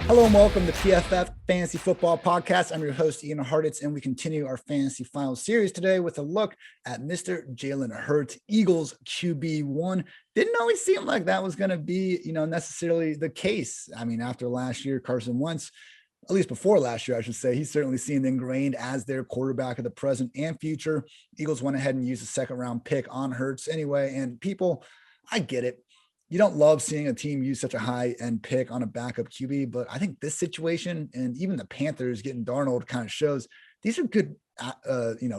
Hello and welcome to PFF Fantasy Football Podcast. I'm your host, Ian Hartitz, and we continue our fantasy final series today with a look at Mr. Jalen Hurts, Eagles QB1. Didn't always seem like that was going to be, necessarily the case. I mean, after last year, Carson Wentz, at least before last year, I should say, he's certainly seemed ingrained as their quarterback of the present and future. Eagles went ahead and used a second-round pick on Hurts anyway, and people, I get it. You don't love seeing a team use such a high-end pick on a backup QB, but I think this situation and even the Panthers getting Darnold kind of shows these are good,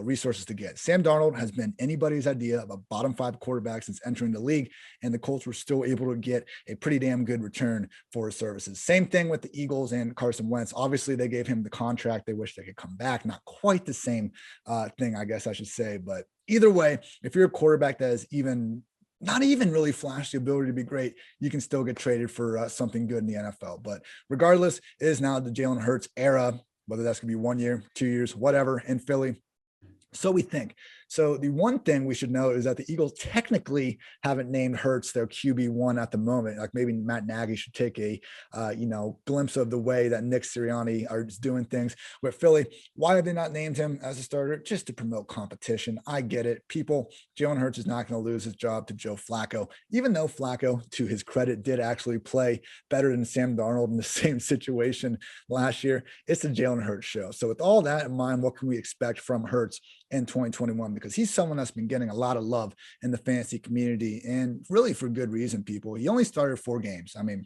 resources to get. Sam Darnold has been anybody's idea of a bottom five quarterback since entering the league, and the Colts were still able to get a pretty damn good return for his services. Same thing with the Eagles and Carson Wentz. Obviously, they gave him the contract. They wish they could come back. Not quite the same thing, I guess I should say, but either way, if you're a quarterback that is not even really flash the ability to be great, you can still get traded for something good in the NFL. But regardless, it is now the Jalen Hurts era, whether that's going to be 1 year, 2 years, whatever, in Philly. So we think. So the one thing we should know is that the Eagles technically haven't named Hurts their QB1 at the moment. Like maybe Matt Nagy should take a, glimpse of the way that Nick Sirianni are doing things with Philly. Why have they not named him as a starter? Just to promote competition. I get it. People, Jalen Hurts is not going to lose his job to Joe Flacco, even though Flacco, to his credit, did actually play better than Sam Darnold in the same situation last year. It's the Jalen Hurts show. So with all that in mind, what can we expect from Hurts in 2021? Because he's someone that's been getting a lot of love in the fantasy community, and really for good reason, people. He only started 4 games. I mean,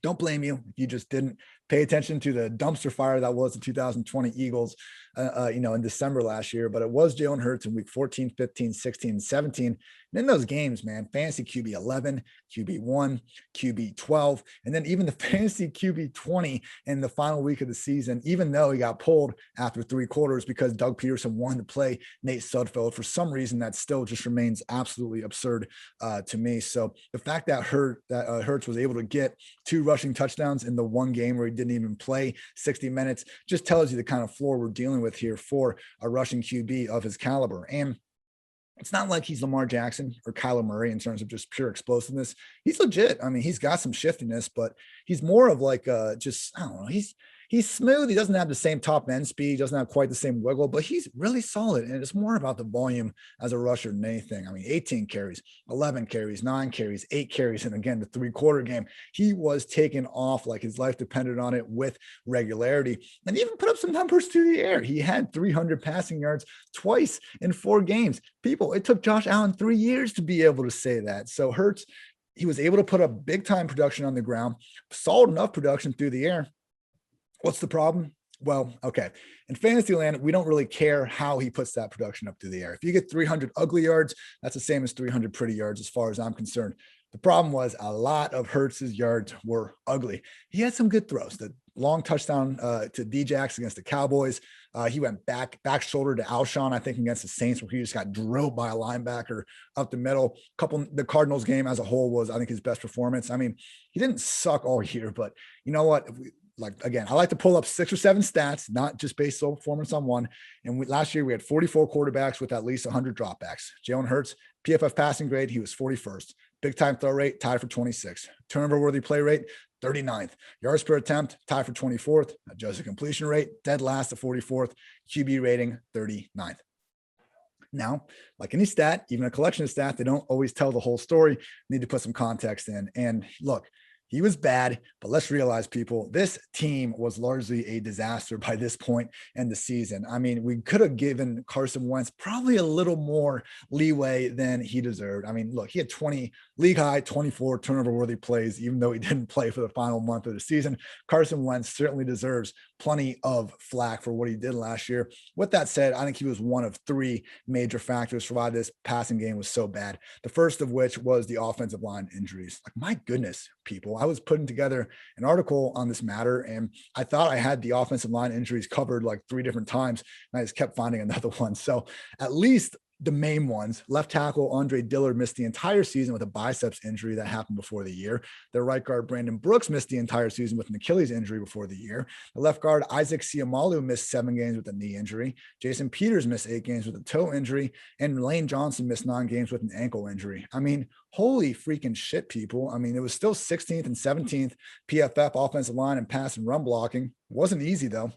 don't blame you if you just didn't pay attention to the dumpster fire that was the 2020 Eagles, in December last year. But it was Jalen Hurts in week 14, 15, 16, 17. And in those games, man, fantasy QB 11, QB 1, QB 12, and then even the fantasy QB 20 in the final week of the season, even though he got pulled after 3 quarters because Doug Peterson wanted to play Nate Sudfeld for some reason that still just remains absolutely absurd to me. So the fact that Hurts was able to get 2 rushing touchdowns in the one game where he didn't even play 60 minutes just tells you the kind of floor we're dealing with here for a rushing QB of his caliber. And it's not like he's Lamar Jackson or Kyler Murray in terms of just pure explosiveness. He's legit. I mean, he's got some shiftiness, but he's more of like I don't know. He's smooth. He doesn't have the same top end speed, doesn't have quite the same wiggle, but he's really solid. And it's more about the volume as a rusher than anything. I mean, 18 carries, 11 carries, 9 carries, 8 carries. And again, the 3-quarter game, he was taken off like his life depended on it with regularity, and even put up some numbers through the air. He had 300 passing yards twice in 4 games. People, it took Josh Allen 3 years to be able to say that. So Hurts, he was able to put up big time production on the ground, solid enough production through the air. What's the problem? Well, okay. In fantasy land, we don't really care how he puts that production up through the air. If you get 300 ugly yards, that's the same as 300 pretty yards as far as I'm concerned. The problem was a lot of Hurts's yards were ugly. He had some good throws. The long touchdown to Djax against the Cowboys. He went back shoulder to Alshon, I think, against the Saints, where he just got drilled by a linebacker up the middle. The Cardinals game as a whole was, I think, his best performance. I mean, he didn't suck all year, but you know what? I like to pull up 6 or 7 stats, not just based on performance on one. And last year we had 44 quarterbacks with at least 100 dropbacks. Jalen Hurts, PFF passing grade, he was 41st. Big time throw rate, tied for 26th. Turnover worthy play rate, 39th. Yards per attempt, tied for 24th. Adjusted completion rate, dead last at 44th. QB rating, 39th. Now, like any stat, even a collection of stats, they don't always tell the whole story. Need to put some context in. And look, he was bad, but let's realize, people, this team was largely a disaster by this point in the season. I mean, we could have given Carson Wentz probably a little more leeway than he deserved. I mean, look, he had 20 league high, 24 turnover-worthy plays, even though he didn't play for the final month of the season. Carson Wentz certainly deserves plenty of flack for what he did last year. With that said, I think he was one of 3 major factors for why this passing game was so bad. The first of which was the offensive line injuries. Like, my goodness, people, I was putting together an article on this matter, and I thought I had the offensive line injuries covered like 3 different times, and I just kept finding another one. So at least the main ones. Left tackle Andre Dillard missed the entire season with a biceps injury that happened before the year. Their right guard Brandon Brooks missed the entire season with an Achilles injury before the year. The left guard Isaac Siamalu missed 7 games with a knee injury. Jason Peters missed 8 games with a toe injury, and Lane Johnson missed 9 games with an ankle injury. I mean, holy freaking shit, people. I mean, it was still 16th and 17th PFF offensive line and pass and run blocking. It wasn't easy though.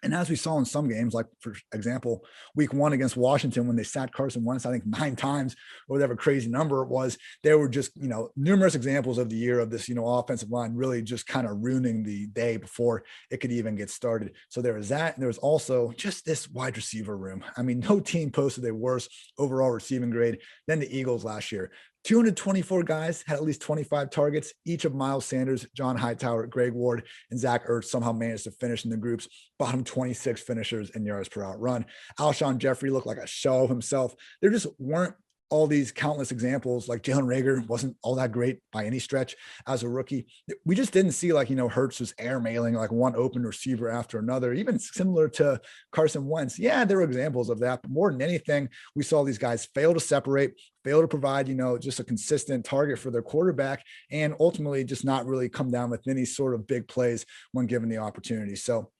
And as we saw in some games, like for example, week 1 against Washington, when they sacked Carson Wentz, I think 9 times or whatever crazy number it was, there were just, numerous examples of the year of this, offensive line really just kind of ruining the day before it could even get started. So there was that. And there was also just this wide receiver room. I mean, no team posted a worse overall receiving grade than the Eagles last year. 224 guys had at least 25 targets. Each of Miles Sanders, John Hightower, Greg Ward, and Zach Ertz somehow managed to finish in the group's bottom 26 finishers in yards per out run. Alshon Jeffrey looked like a show of himself. There just weren't all these countless examples. Like Jalen Reagor wasn't all that great by any stretch as a rookie. We just didn't see Hurts was air mailing like one open receiver after another, even similar to Carson Wentz. Yeah, there were examples of that, but more than anything, we saw these guys fail to separate, fail to provide, just a consistent target for their quarterback, and ultimately just not really come down with any sort of big plays when given the opportunity. So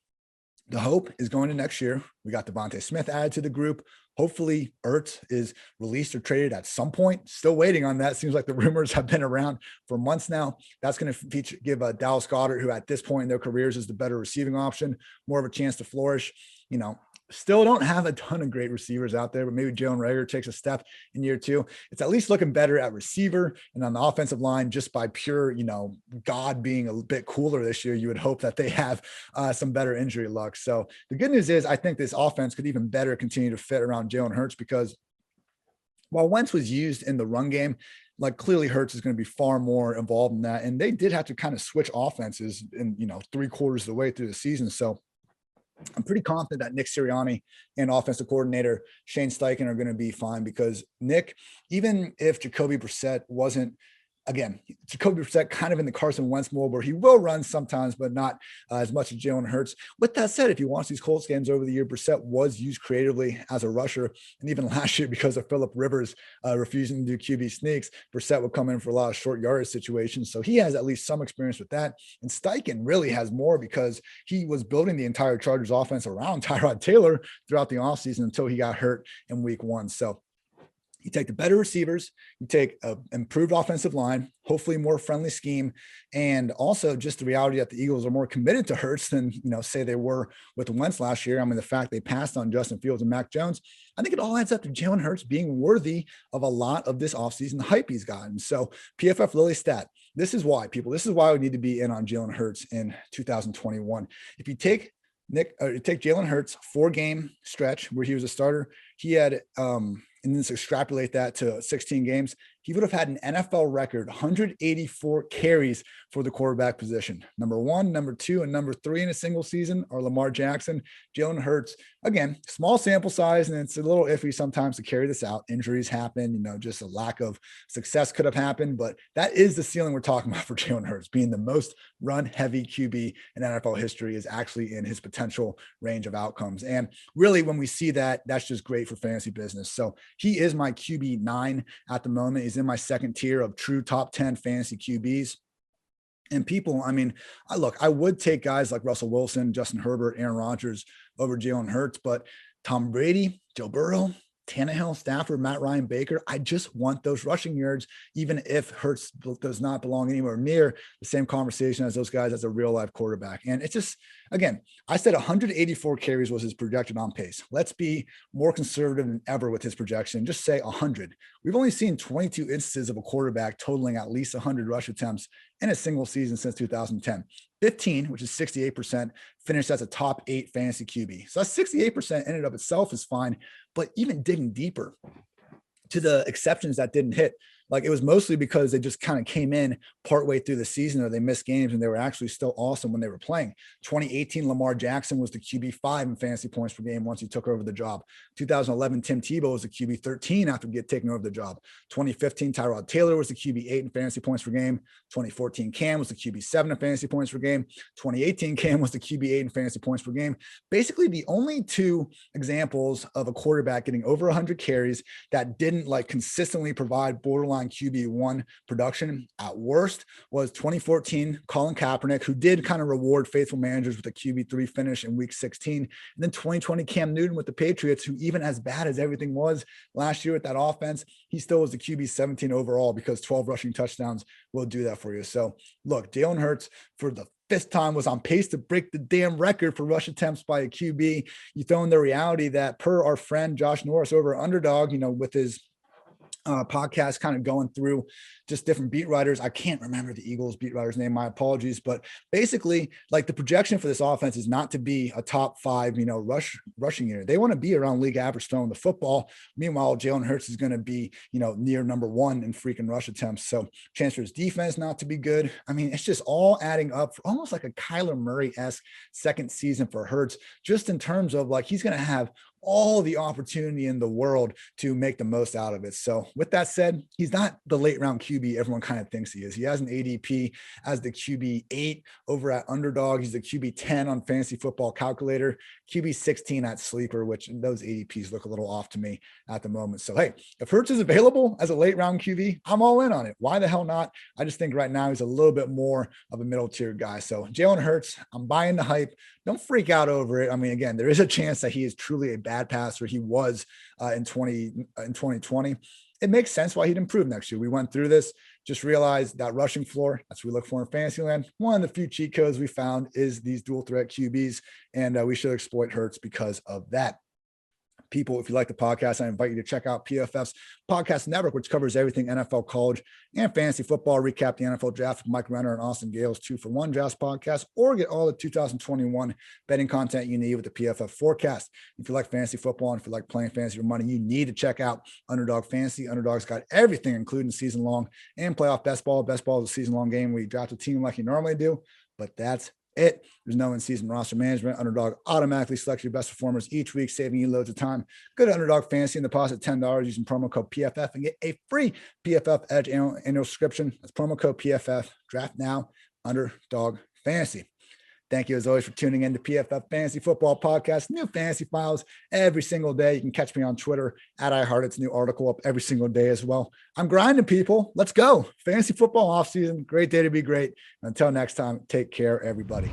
the hope is going to next year. We got Devontae Smith added to the group. Hopefully Ertz is released or traded at some point. Still waiting on that. Seems like the rumors have been around for months now. That's going to give Dallas Goedert, who at this point in their careers is the better receiving option, more of a chance to flourish. Still don't have a ton of great receivers out there, but maybe Jalen Reagor takes a step in year 2. It's at least looking better at receiver and on the offensive line, just by pure, God being a bit cooler this year. You would hope that they have some better injury luck. So the good news is I think this offense could even better continue to fit around Jalen Hurts, because while Wentz was used in the run game, clearly Hurts is going to be far more involved in that. And they did have to kind of switch offenses in, 3/4 of the way through the season. So I'm pretty confident that Nick Sirianni and offensive coordinator Shane Steichen are going to be fine, because Nick, even if Jacoby Brissett wasn't, again, Jacoby Brissett kind of in the Carson Wentz mold where he will run sometimes, but not as much as Jalen Hurts. With that said, if you watch these Colts games over the year, Brissett was used creatively as a rusher. And even last year, because of Phillip Rivers refusing to do QB sneaks, Brissett would come in for a lot of short yardage situations. So he has at least some experience with that. And Steichen really has more, because he was building the entire Chargers offense around Tyrod Taylor throughout the offseason until he got hurt in week 1. So you take the better receivers, you take an improved offensive line, hopefully more friendly scheme, and also just the reality that the Eagles are more committed to Hurts than, say they were with Wentz last year. I mean, the fact they passed on Justin Fields and Mac Jones, I think it all adds up to Jalen Hurts being worthy of a lot of this offseason hype he's gotten. So PFF Lily stat, this is why, people, this is why we need to be in on Jalen Hurts in 2021. If you take Jalen Hurts 4-game stretch where he was a starter, he had, and then extrapolate that to 16 games, he would have had an NFL record 184 carries for the quarterback position. Number 1, number 2, and number 3 in a single season are Lamar Jackson. Jalen Hurts, again, small sample size, and it's a little iffy sometimes to carry this out. Injuries happen, just a lack of success could have happened, but that is the ceiling we're talking about for Jalen Hurts. Being the most run-heavy QB in NFL history is actually in his potential range of outcomes. And really, when we see that, that's just great for fantasy business. So he is my QB 9 at the moment. He's in my second tier of true top 10 fantasy QBs. And people, I mean, I would take guys like Russell Wilson, Justin Herbert, Aaron Rodgers over Jalen Hurts, but Tom Brady, Joe Burrow, Tannehill, Stafford, Matt Ryan, Baker, I just want those rushing yards, even if Hurts does not belong anywhere near the same conversation as those guys as a real life quarterback. And it's just, again, I said 184 carries was his projected on pace. Let's be more conservative than ever with his projection. Just say 100. We've only seen 22 instances of a quarterback totaling at least 100 rush attempts in a single season since 2010. 15, which is 68%, finished as a top 8 fantasy QB. So that's 68% in and of itself is fine, but even digging deeper to the exceptions that didn't hit, like it was mostly because they just kind of came in partway through the season, or they missed games and they were actually still awesome when they were playing. 2018, Lamar Jackson was the QB5 in fantasy points per game once he took over the job. 2011, Tim Tebow was the QB13 after taking over the job. 2015, Tyrod Taylor was the QB8 in fantasy points per game. 2014, Cam was the QB7 in fantasy points per game. 2018, Cam was the QB8 in fantasy points per game. Basically, the only two examples of a quarterback getting over 100 carries that didn't like consistently provide borderline QB1 production at worst was 2014, Colin Kaepernick, who did kind of reward faithful managers with a QB3 finish in week 16. And then 2020, Cam Newton with the Patriots, who even as bad as everything was last year with that offense, he still was the QB17 overall, because 12 rushing touchdowns will do that for you. So look, Jalen Hurts for the fifth time was on pace to break the damn record for rush attempts by a QB. You throw in the reality that, per our friend Josh Norris over Underdog, with his podcast kind of going through just different beat writers. I can't remember the Eagles beat writer's name. My apologies. But basically, like, the projection for this offense is not to be a top 5, rushing unit. They want to be around league average throwing the football. Meanwhile, Jalen Hurts is going to be, near number 1 in freaking rush attempts. So chance for his defense not to be good. I mean, it's just all adding up for almost like a Kyler Murray-esque second season for Hurts, just in terms of like, he's going to have all the opportunity in the world to make the most out of it. So with that said, he's not the late round QB everyone kind of thinks he is. He has an ADP as the QB8 over at Underdog. He's the QB10 on Fantasy Football Calculator, QB16 at Sleeper, which those ADPs look a little off to me at the moment. So, hey, if Hurts is available as a late round QB, I'm all in on it. Why the hell not? I just think right now he's a little bit more of a middle tier guy. So Jalen Hurts, I'm buying the hype. Don't freak out over it. I mean, again, there is a chance that he is truly a bad passer. He was in 2020. It makes sense why he'd improve next year. We went through this, just realized that rushing floor, that's what we look for in Fantasyland. One of the few cheat codes we found is these dual threat QBs, and we should exploit Hurts because of that. People, if you like the podcast, I invite you to check out PFF's podcast network, which covers everything NFL, college, and fantasy football. Recap the NFL draft with Mike Renner and Austin Gale's 2-for-1 Drafts podcast, or get all the 2021 betting content you need with the PFF forecast. If you like fantasy football and if you like playing fantasy for money, you need to check out Underdog Fantasy. Underdog's got everything, including season long and playoff best ball. Best ball is a season long game where you draft a team like you normally do, but that's it. There's no in-season roster management. Underdog automatically selects your best performers each week, saving you loads of time. Go to Underdog Fantasy and deposit $10 using promo code PFF and get a free PFF Edge annual subscription. That's promo code PFF. Draft now, Underdog Fantasy. Thank you, as always, for tuning in to PFF Fantasy Football Podcast. New fantasy files every single day. You can catch me on Twitter at iHeartitz. New article up every single day as well. I'm grinding, people. Let's go. Fantasy football offseason. Great day to be great. Until next time, take care, everybody.